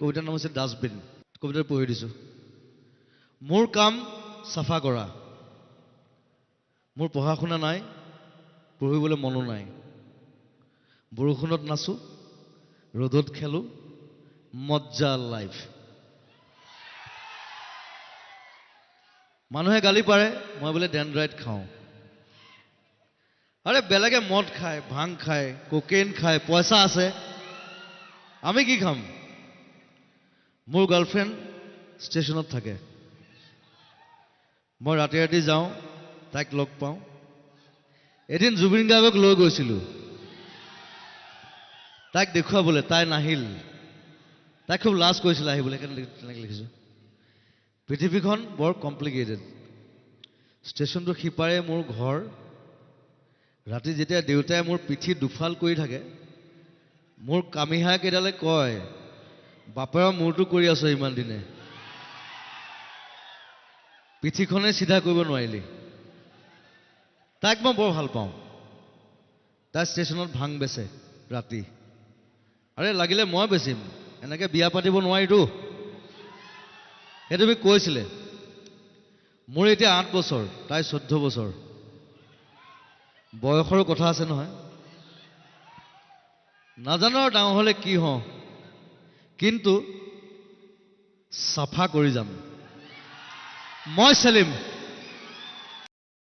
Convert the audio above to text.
কবিতাৰ নাম হৈছে ডাষ্টবিন কবিতাটো পঢ়ি দিছোঁ মোৰ কাম চাফা কৰা মোৰ পঢ়া শুনা নাই পঢ়িবলৈ মনো নাই বৰষুণত নাচো ৰ'দত খেলো মজ্জা লাইফ মানুহে গালি পাৰে মই বোলে ডেনড্ৰাইট খাওঁ আৰে বেলেগে মদ খায় ভাং খায় কোকেইন খায় পইচা আছে আমি কি খাম মোৰ গাৰ্লফ্ৰেণ্ড ষ্টেচনত থাকে মই ৰাতি ৰাতি যাওঁ তাইক লগ পাওঁ এদিন জুবিন গাৰ্গক লৈ গৈছিলোঁ তাইক দেখুৱাবলৈ তাই নাহিল তাই খুব লাজ কৰিছিল আহিবলৈ তেনেকৈ লিখিছোঁ পৃথিৱীখন বৰ কমপ্লিকেটেড ষ্টেচনটো সিপাৰে মোৰ ঘৰ ৰাতি যেতিয়া দেউতাই মোৰ পিঠি দুফাল কৰি থাকে মোৰ কামিহা কেইডালে কয় বাপেৰৰ মূৰটো কৰি আছ ইমান দিনে পিঠিখনে চিধা কৰিব নোৱাৰিলি তাইক মই বৰ ভাল পাওঁ তাই ষ্টেচনত ভাং বেচে ৰাতি আৰে লাগিলে মই বেচিম এনেকৈ বিয়া পাতিব নোৱাৰিতো সেইটো কৈছিলে মোৰ এতিয়া 8 বছৰ তাই 14 বছৰ বয়সৰো কথা আছে নহয় নাজানো আৰু ডাঙৰ হ'লে কি হওঁ কিন্তু চাফা কৰি যাম মই চেলিম